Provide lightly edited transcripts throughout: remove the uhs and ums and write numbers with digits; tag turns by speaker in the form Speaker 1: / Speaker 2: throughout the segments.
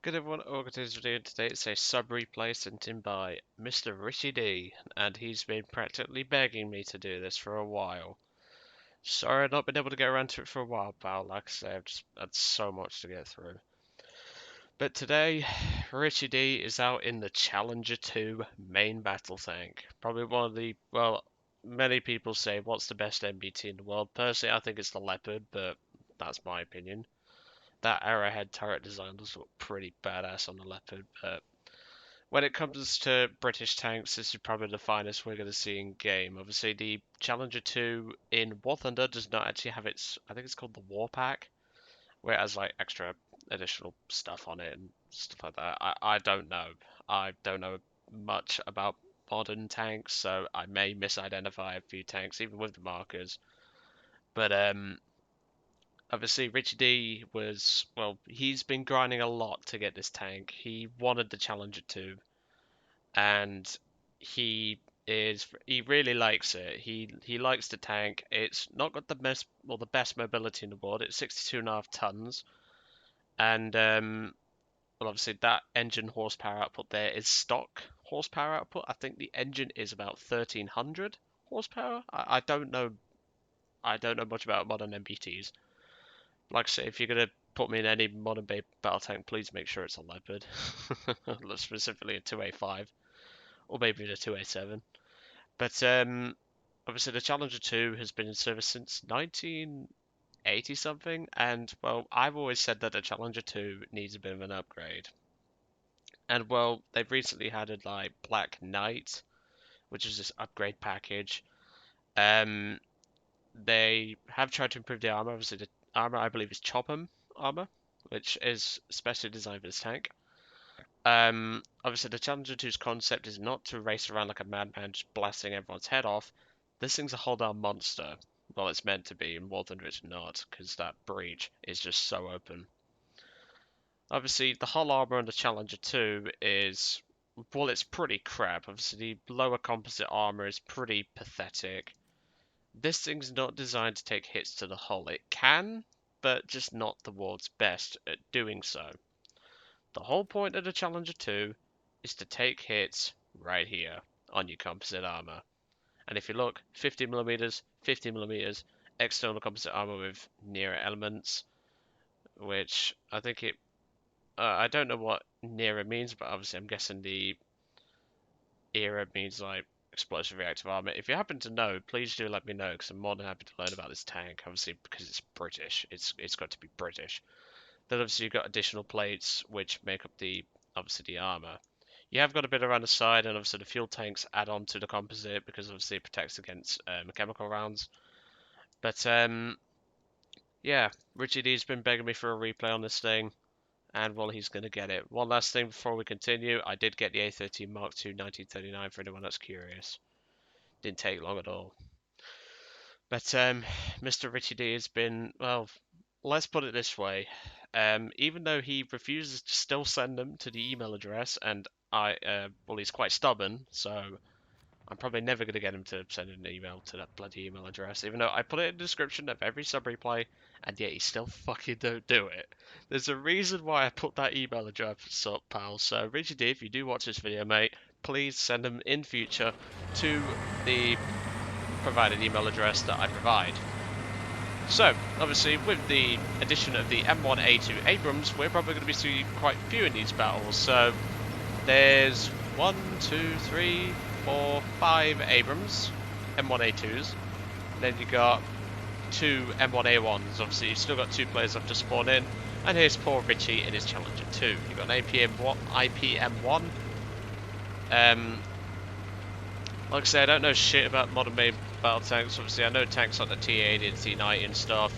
Speaker 1: Good everyone, Organized doing today. It's a sub replay sent in by Mr. RichieD, and he's been practically begging me to do this for a while. Sorry I've not been able to get around to it for a while, pal. Like I say, I've just had so much to get through. But today, RichieD is out in the Challenger 2 main battle tank. Probably one of the, well, many people say what's the best MBT in the world. Personally, I think it's the Leopard, but that's my opinion. That arrowhead turret design does look pretty badass on the Leopard, but when it comes to British tanks, this is probably the finest we're going to see in game. Obviously, the Challenger 2 in War Thunder does not actually have its, I think it's called the War Pack, where it has like extra additional stuff on it and stuff like that. I don't know. I don't know much about modern tanks, so I may misidentify a few tanks, even with the markers. But obviously, RichieD was, well, he's been grinding a lot to get this tank. He wanted the Challenger 2, and he really likes it. He likes the tank. It's not got the best mobility in the world. It's 62.5 tons, and well, obviously that engine horsepower output there is stock horsepower output. I think the engine is about 1300 horsepower. I don't know. I don't know much about modern MBTs. Like I say, if you're gonna put me in any modern day battle tank, please make sure it's a Leopard, specifically a 2A5 or maybe the 2A7. But obviously the Challenger 2 has been in service since 1980 something, and well, I've always said that the Challenger 2 needs a bit of an upgrade. And well, they've recently added like Black Knight, which is this upgrade package. Um, they have tried to improve the armor. Obviously, the armor I believe is Chopham armor, which is specially designed for this tank. Obviously, the Challenger 2's concept is not to race around like a madman, just blasting everyone's head off. This thing's a hold-down monster. Well, it's meant to be, and more than it's not, because that breach is just so open. Obviously, the hull armor on the Challenger 2 is, well, it's pretty crap. Obviously, the lower composite armor is pretty pathetic. This thing's not designed to take hits to the hull. It can, but just not the world's best at doing so. The whole point of the Challenger 2 is to take hits right here on your composite armor. And if you look, 50mm, 50mm, external composite armor with nearer elements, which I think it, I don't know what nearer means, but obviously I'm guessing the era means like explosive reactive armor. If you happen to know, please do let me know, because I'm more than happy to learn about this tank, obviously because it's British, it's got to be British. Then obviously you've got additional plates which make up obviously the armor. You have got a bit around the side, and obviously the fuel tanks add on to the composite because obviously it protects against chemical rounds. But yeah, RichieD's been begging me for a replay on this thing, and well, he's going to get it. One last thing before we continue, I did get the A13 Mark II 1939 for anyone that's curious. Didn't take long at all. But Mr. RichieD has been, well, let's put it this way. Even though he refuses to still send them to the email address, and well, he's quite stubborn, so I'm probably never going to get him to send an email to that bloody email address, even though I put it in the description of every sub replay, and yet he still fucking don't do it. There's a reason why I put that email address up, pal. So RichieD, if you do watch this video, mate, please send them in future to the provided email address that I provide. So, obviously, with the addition of the M1A2 Abrams, we're probably going to be seeing quite a few in these battles. So, there's 1, 2, 3, 4, 5 Abrams, M1A2s. Then you got 2 M1A1s. Obviously, you've still got 2 players left to spawn in. And here's poor Richie in his Challenger 2. You've got an IPM1. Like I say, I don't know shit about modern main battle tanks. Obviously, I know tanks like the T80 and T90 and stuff.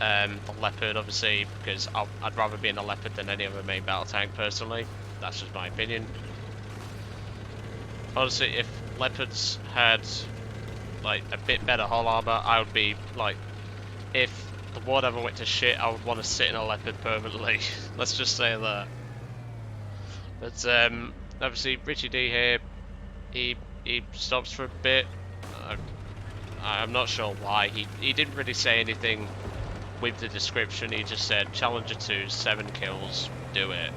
Speaker 1: The Leopard, obviously, because I'd rather be in the Leopard than any other main battle tank, personally. That's just my opinion. Honestly, if Leopards had, like, a bit better hull armor, I would be, like, if the world ever went to shit, I would want to sit in a Leopard permanently. Let's just say that. But, obviously, RichieD here, he stops for a bit. I'm not sure why. He didn't really say anything with the description. He just said Challenger 2, 7 kills, do it.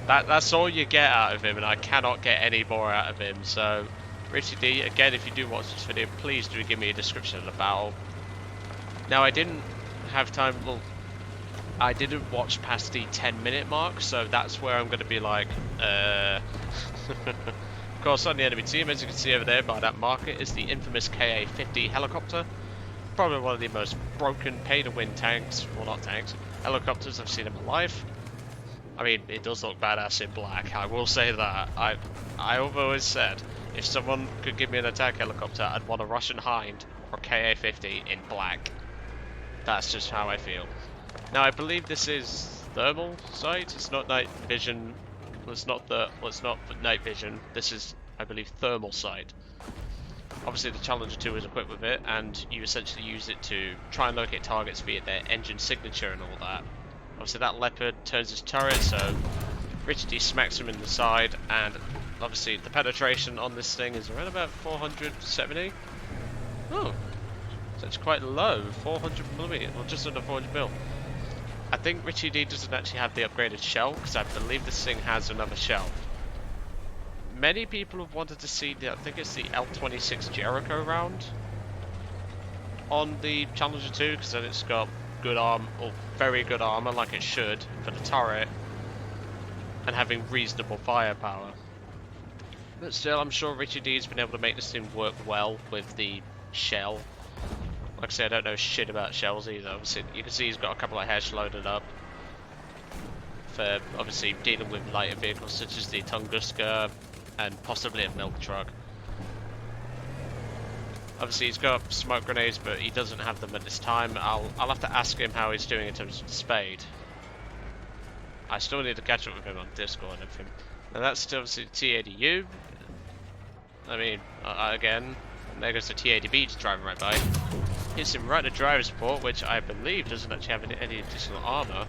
Speaker 1: That's all you get out of him, and I cannot get any more out of him. So, RichieD, again, if you do watch this video, please do give me a description of the battle. Now, I didn't have time. Well, I didn't watch past the 10-minute mark, so that's where I'm going to be like, Of course, on the enemy team, as you can see over there by that marker, is the infamous Ka-50 helicopter. Probably one of the most broken, pay-to-win tanks, well not tanks, helicopters I've seen in my life. I mean, it does look badass in black, I will say that. I've always said, if someone could give me an attack helicopter, I'd want a Russian Hind or Ka-50 in black. That's just how I feel. Now, I believe this is thermal sight. It's not night vision. It's not night vision. This is, I believe, thermal sight. Obviously, the Challenger 2 is equipped with it, and you essentially use it to try and locate targets via their engine signature and all that. Obviously, that Leopard turns his turret, so RichieD smacks him in the side, and obviously the penetration on this thing is around about 470. Oh, so it's quite low, 400mm, or just under 400mm. I think RichieD doesn't actually have the upgraded shell, because I believe this thing has another shell. Many people have wanted to see the, I think it's the L26 Jericho round on the Challenger 2, because then it's got good arm, or very good armor, like it should, for the turret, and having reasonable firepower. But still, I'm sure RichieD's been able to make this thing work well with the shell. Like I say, I don't know shit about shells either. Obviously, you can see he's got a couple of heads loaded up for obviously dealing with lighter vehicles such as the Tunguska and possibly a milk truck. Obviously, he's got smoke grenades, but he doesn't have them at this time. I'll have to ask him how he's doing in terms of the Spade. I still need to catch up with him on Discord and everything. Now that's still obviously T80U. I mean, again, there goes the T80B just driving right by. Hits him right to driver's port, which I believe doesn't actually have any additional armor.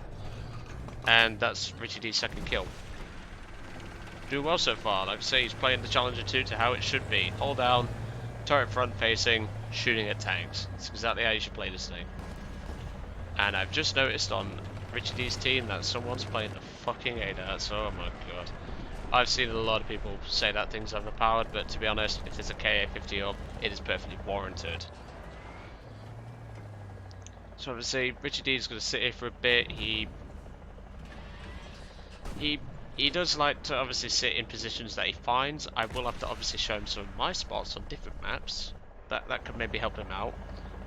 Speaker 1: And that's RichieD's second kill. Doing well so far. Like I say, he's playing the Challenger 2 to how it should be. Hold down, turret front facing, shooting at tanks. That's exactly how you should play this thing. And I've just noticed on RichieD's team that someone's playing the fucking ADATs. Oh my god. I've seen a lot of people say that thing's overpowered, but to be honest, if there's a Ka-50 up, it is perfectly warranted. So obviously, RichieD is going to sit here for a bit. He does like to obviously sit in positions that he finds. I will have to obviously show him some of my spots on different maps. That could maybe help him out.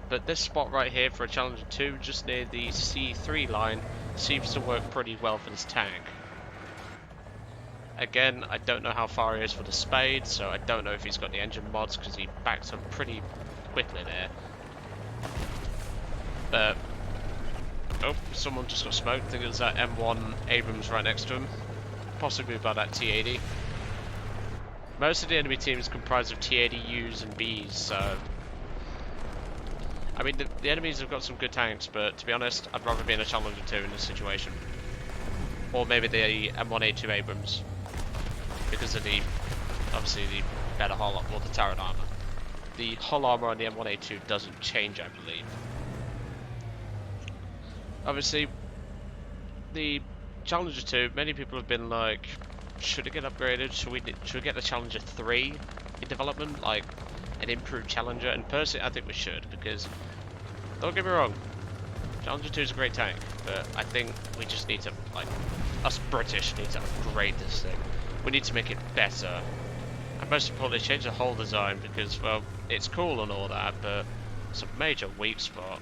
Speaker 1: But this spot right here for a Challenger 2, just near the C3 line, seems to work pretty well for this tank. Again, I don't know how far he is for the Spade, so I don't know if he's got the engine mods, because he backed up pretty quickly there. But, oh, someone just got smoked. I think it was that M1 Abrams right next to him. Possibly by that T80. Most of the enemy team is comprised of T80Us and Bs, so... I mean, the enemies have got some good tanks, but to be honest, I'd rather be in a Challenger 2 in this situation. Or maybe the M1A2 Abrams. Because of the, obviously, the better hull, or the turret armor. The hull armor on the M1A2 doesn't change, I believe. Obviously, the Challenger 2, many people have been like, should it get upgraded? Should we get the Challenger 3 in development, like an improved Challenger? And personally, I think we should, because don't get me wrong, Challenger 2 is a great tank, but I think we just need to, like, us British need to upgrade this thing. We need to make it better, and most importantly, change the whole design, because, well, it's cool and all that, but it's a major weak spot.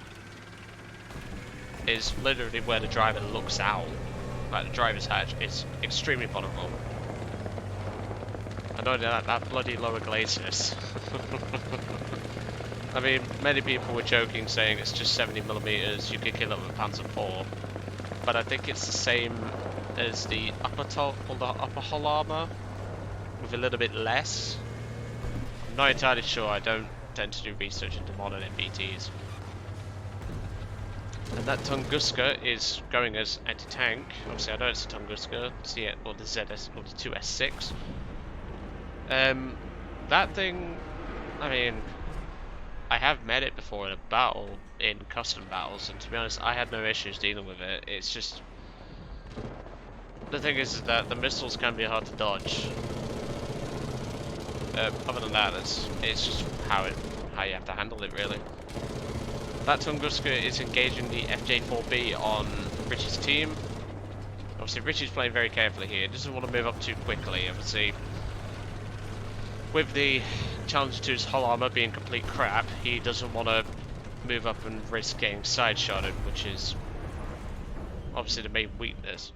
Speaker 1: Is literally where the driver looks out. Like the driver's hatch is extremely vulnerable. I know that bloody lower glacis. I mean, many people were joking saying it's just 70mm, you could kill it with Panzer IV. But I think it's the same as the upper top, or the upper hull armor, with a little bit less. I'm not entirely sure, I don't tend to do research into modern MBTs. And that Tunguska is going as anti-tank. Obviously, I know it's a Tunguska, or the ZS, or the 2S6. That thing, I mean, I have met it before in a battle, in custom battles, and to be honest, I had no issues dealing with it. It's just, the thing is that the missiles can be hard to dodge. Other than that, it's just how you have to handle it, really. That Tunguska is engaging the FJ4B on Richie's team. Obviously, Richie's playing very carefully here. He doesn't want to move up too quickly. Obviously, with the Challenger 2's hull armor being complete crap, he doesn't want to move up and risk getting side-shotted, which is obviously the main weakness.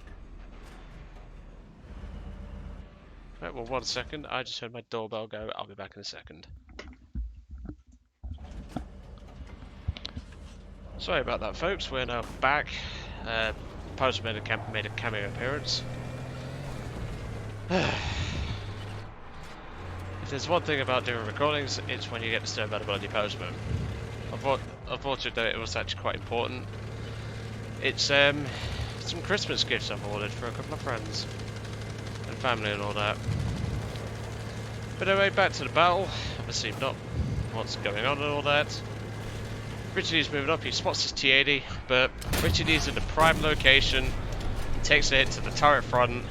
Speaker 1: Right, well, 1 second. I just heard my doorbell go. I'll be back in a second. Sorry about that, folks. We're now back. Postman made a cameo appearance. If there's one thing about doing recordings, it's when you get disturbed by the bloody postman. Unfortunately, it was actually quite important. It's some Christmas gifts I've ordered for a couple of friends and family and all that. But anyway, back to the battle. Obviously not what's going on and all that. RichieD's moving up, he spots his T-80, but RichieD's in the prime location. He takes a hit to the turret front,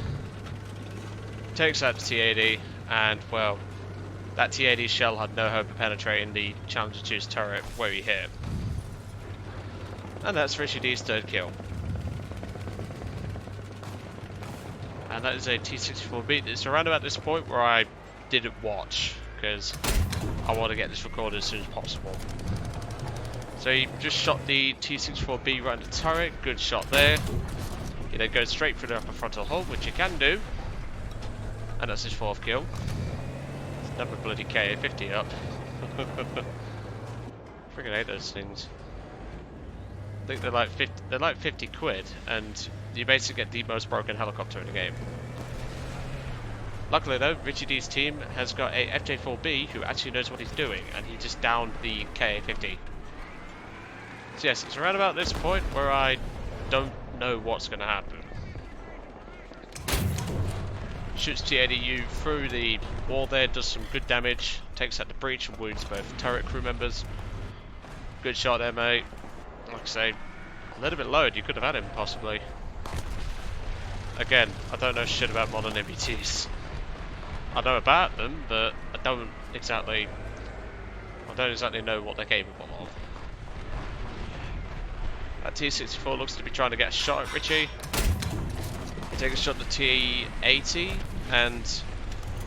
Speaker 1: takes out the T-80, and well, that T-80 shell had no hope of penetrating the Challenger 2's turret where he hit. And that's RichieD's third kill. And that is a T-64B. It's around about this point where I didn't watch, because I want to get this recorded as soon as possible. So he just shot the T-64B right in the turret, good shot there. He then goes straight through the upper frontal hull, which he can do. And that's his fourth kill. Another bloody KA-50 up. Freaking hate those things. I think they're like 50 quid, and you basically get the most broken helicopter in the game. Luckily though, RichieD's team has got a FJ4B who actually knows what he's doing, and he just downed the KA-50. So yes, it's around about this point where I don't know what's going to happen. Shoots T-80U through the wall there, does some good damage, takes out the breach and wounds both turret crew members. Good shot there, mate. Like I say, a little bit lowered, you could have had him possibly. Again, I don't know shit about modern MBTs. I know about them, but I don't exactly know what they're capable of. That T-64 looks to be trying to get a shot at Richie. He takes a shot at the T-80, and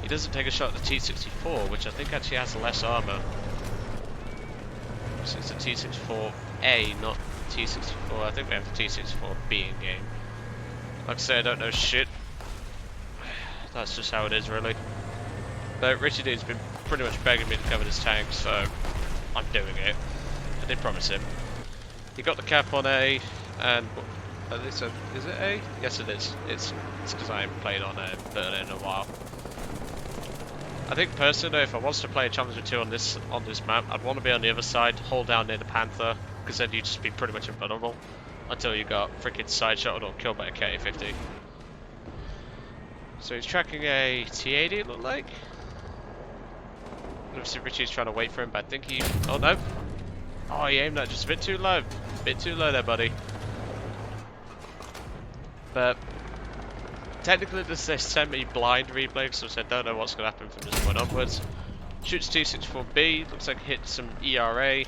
Speaker 1: he doesn't take a shot at the T-64, which I think actually has less armor. So it's a T-64A, not T-64. I think we have the T-64B in game. Like I say, I don't know shit. That's just how it is, really. But RichieD's been pretty much begging me to cover this tank, so I'm doing it. I did promise him. He got the cap on A, and is it A? Yes, it is. It's because I haven't played on Burn in a while. I think personally, if I was to play a Challenger 2 on this map, I'd want to be on the other side, hold down near the Panther, because then you'd just be pretty much invulnerable until you got freaking side-shotted or killed by a KA-50. So he's tracking a T-80, it looked like. Obviously Richie's trying to wait for him, but I think he... Oh no! Oh, he aimed that just a bit too low. Bit too low there, buddy. But technically this is a semi-blind replay, because I don't know what's going to happen from this point onwards. Shoots T-64B, looks like it hit some ERA,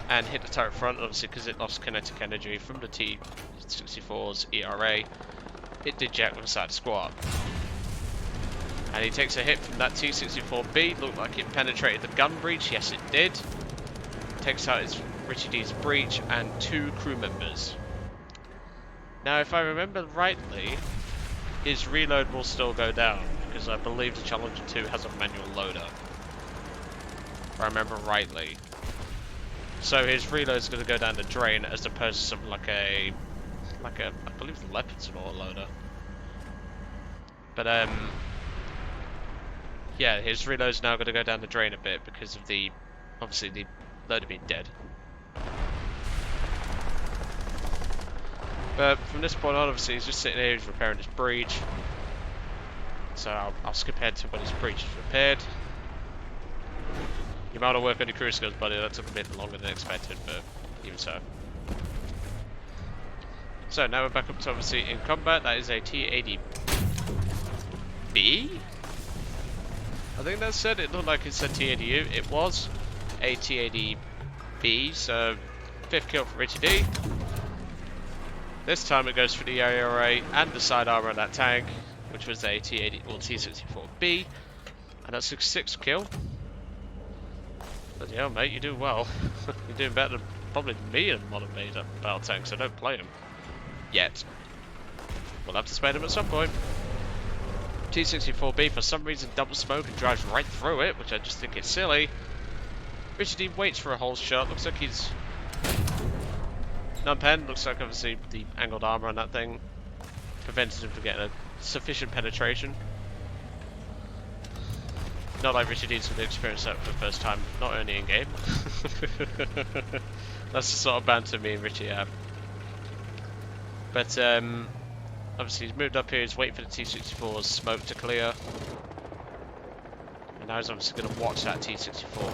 Speaker 1: and hit the turret front, obviously because it lost kinetic energy from the T-64's ERA. It did jack with a side squat. And he takes a hit from that T-64B, looked like it penetrated the gun breach, yes it did. Takes out his RichieD's breach and 2 crew members. Now if I remember rightly, his reload will still go down, because I believe the Challenger 2 has a manual loader. If I remember rightly. So his reload is going to go down the drain as opposed to something like a I believe the Leopard's an autoloader. But yeah, his reload's now going to go down the drain a bit because of obviously the loader being dead. But from this point on, obviously he's just sitting here, he's repairing his breach. So I'll skip ahead to when his breach is repaired. You might have worked on your crew skills, buddy. That took a bit longer than expected, but even so. So now we're back up to obviously in combat. That is a T-80B. I think that said it looked like it said T-80U. It was a T-80B. So 5th kill for RichieD. This time it goes for the IRA and the side armor on that tank, which was a T-80 or T-64B, and that's a 6th kill. But yeah, mate, you're doing well. You're doing better than probably me in modern battle tanks. So don't play them yet. We'll have to spend them at some point. T-64B for some reason double smoke and drives right through it, which I just think is silly. RichieD waits for a whole shot. Looks like he's non-pen. Looks like obviously the angled armor on that thing prevented him from getting a sufficient penetration. Not like RichieD's would experience that for the first time, not only in game. That's the sort of banter me and Richie have. But obviously he's moved up here, he's waiting for the T-64's smoke to clear. And now he's obviously going to watch that T-64.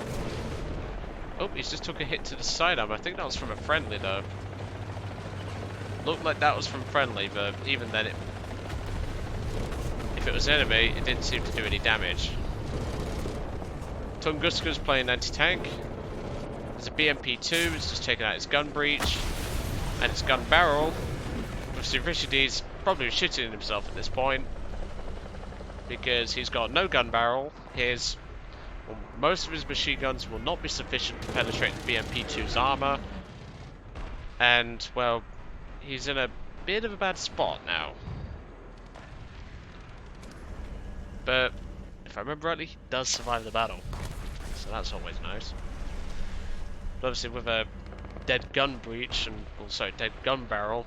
Speaker 1: Oh, he's just took a hit to the sidearm. I think that was from a friendly though. Looked like that was from friendly, but even then, if it was enemy, it didn't seem to do any damage. Tunguska's playing anti-tank. There's a BMP-2, it's just taken out its gun breech and its gun barrel. Obviously RichieD's probably shitting himself at this point because he's got no gun barrel. Most of his machine guns will not be sufficient to penetrate the BMP-2's armor, and well, he's in a bit of a bad spot now. But if I remember rightly, he does survive the battle, so that's always nice. But obviously with a dead gun breech and also dead gun barrel,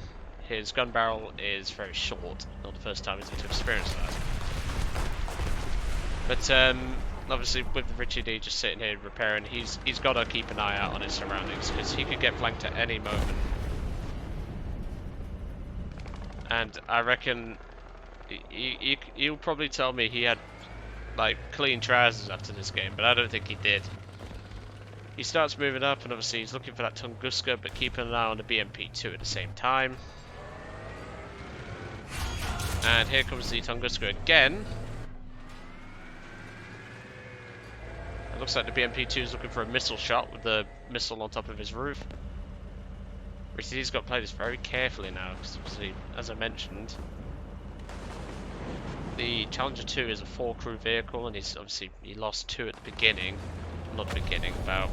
Speaker 1: his gun barrel is very short. Not the first time he's had to experience that. But obviously with RichieD just sitting here repairing, he's got to keep an eye out on his surroundings because he could get flanked at any moment. And I reckon he'll probably tell me he had like clean trousers after this game, but I don't think he did. He starts moving up and obviously he's looking for that Tunguska, but keeping an eye on the BMP-2 at the same time. And here comes the Tunguska again. It looks like the BMP-2 is looking for a missile shot with the missile on top of his roof. RichieD's got to play this very carefully now, because obviously, as I mentioned, the Challenger 2 is a 4-crew vehicle, and he lost 2 at the beginning. Not the beginning, about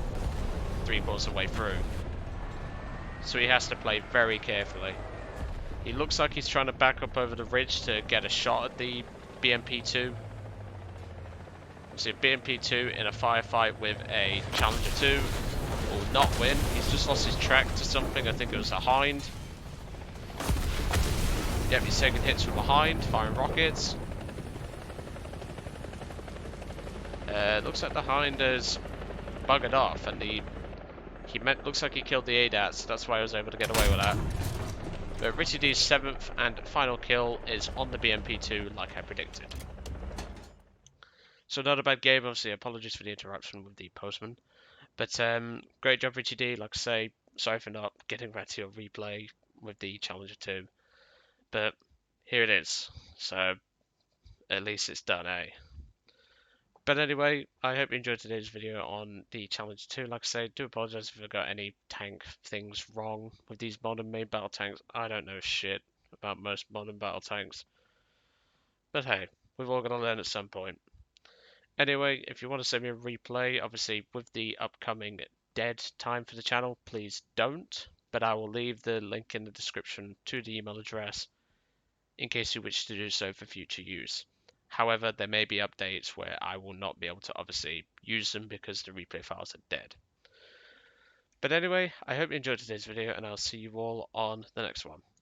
Speaker 1: 3/4 of the way through. So he has to play very carefully. He looks like he's trying to back up over the ridge to get a shot at the BMP-2. So BMP-2 in a firefight with a Challenger 2 will not win. He's just lost his track to something. I think it was a Hind. Yep, he's taking hits from behind, firing rockets. Looks like the Hind has buggered off, and looks like he killed the ADAT, so that's why I was able to get away with that. But RichieD's 7th and final kill is on the BMP-2, like I predicted. So not a bad game, obviously. Apologies for the interruption with the postman. But great job, RichieD. Like I say, sorry for not getting back to your replay with the Challenger 2. But here it is. So at least it's done, eh? But anyway, I hope you enjoyed today's video on the Challenger 2. Like I say, do apologise if I got any tank things wrong with these modern made battle tanks. I don't know shit about most modern battle tanks. But hey, we've all got to learn at some point. Anyway, if you want to send me a replay, obviously with the upcoming dead time for the channel, please don't. But I will leave the link in the description to the email address in case you wish to do so for future use. However, there may be updates where I will not be able to obviously use them because the replay files are dead. But anyway, I hope you enjoyed today's video and I'll see you all on the next one.